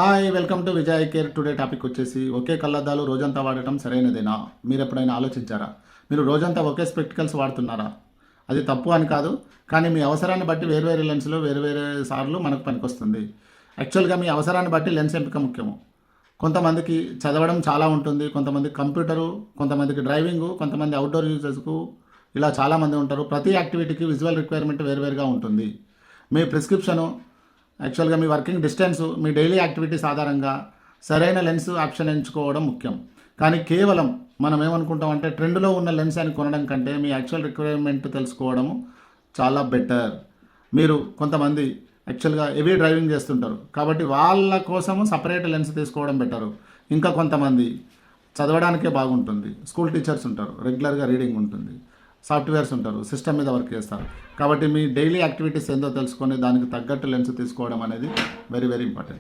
Hi welcome to Vijay care. Today topic వచ్చేసి ఒకే కళ్ళద్దాలు రోజంతా వాడటం సరైనదేనా? మీరు ఎప్పుడైనా ఆలోచించారా? మీరు రోజంతా ఒకే స్పెక్టికల్స్ వాడుతున్నారా? అది తప్పు అని కాదు, కానీ మీ అవసరాన్ని బట్టి వేరు లెన్స్లు వేరు సార్లు మనకు పనికొస్తుంది. యాక్చువల్గా మీ అవసరాన్ని బట్టి లెన్స్ ఎంపిక ముఖ్యము. కొంతమందికి చదవడం చాలా ఉంటుంది, కొంతమందికి కంప్యూటరు, కొంతమందికి డ్రైవింగు, కొంతమంది అవుట్డోర్ యూజెస్కు, ఇలా చాలామంది ఉంటారు. ప్రతి యాక్టివిటీకి విజువల్ రిక్వైర్మెంట్ వేరుగా ఉంటుంది. మీ ప్రిస్క్రిప్షను, యాక్చువల్గా మీ వర్కింగ్ డిస్టెన్స్, మీ డైలీ యాక్టివిటీస్ ఆధారంగా సరైన లెన్స్ ఆప్షన్ ఎంచుకోవడం ముఖ్యం. కానీ కేవలం మనం ఏమనుకుంటాం అంటే ట్రెండ్లో ఉన్న లెన్స్ అని కొనడం కంటే మీ యాక్చువల్ రిక్వైర్మెంట్ తెలుసుకోవడం చాలా బెటర్. మీరు కొంతమంది యాక్చువల్గా హెవీ డ్రైవింగ్ చేస్తుంటారు, కాబట్టి వాళ్ళ కోసము సపరేట్ లెన్స్ తీసుకోవడం బెటరు. ఇంకా కొంతమంది చదవడానికే బాగుంటుంది, స్కూల్ టీచర్స్ ఉంటారు, రెగ్యులర్గా రీడింగ్ ఉంటుంది, సాఫ్ట్వేర్స్ ఉంటారు, సిస్టమ్ మీద వర్క్ చేస్తారు. కాబట్టి మీ డైలీ యాక్టివిటీస్ ఏందో తెలుసుకొని దానికి తగ్గట్టు లెన్స్ తీసుకోవడం అనేది వెరీ ఇంపార్టెంట్.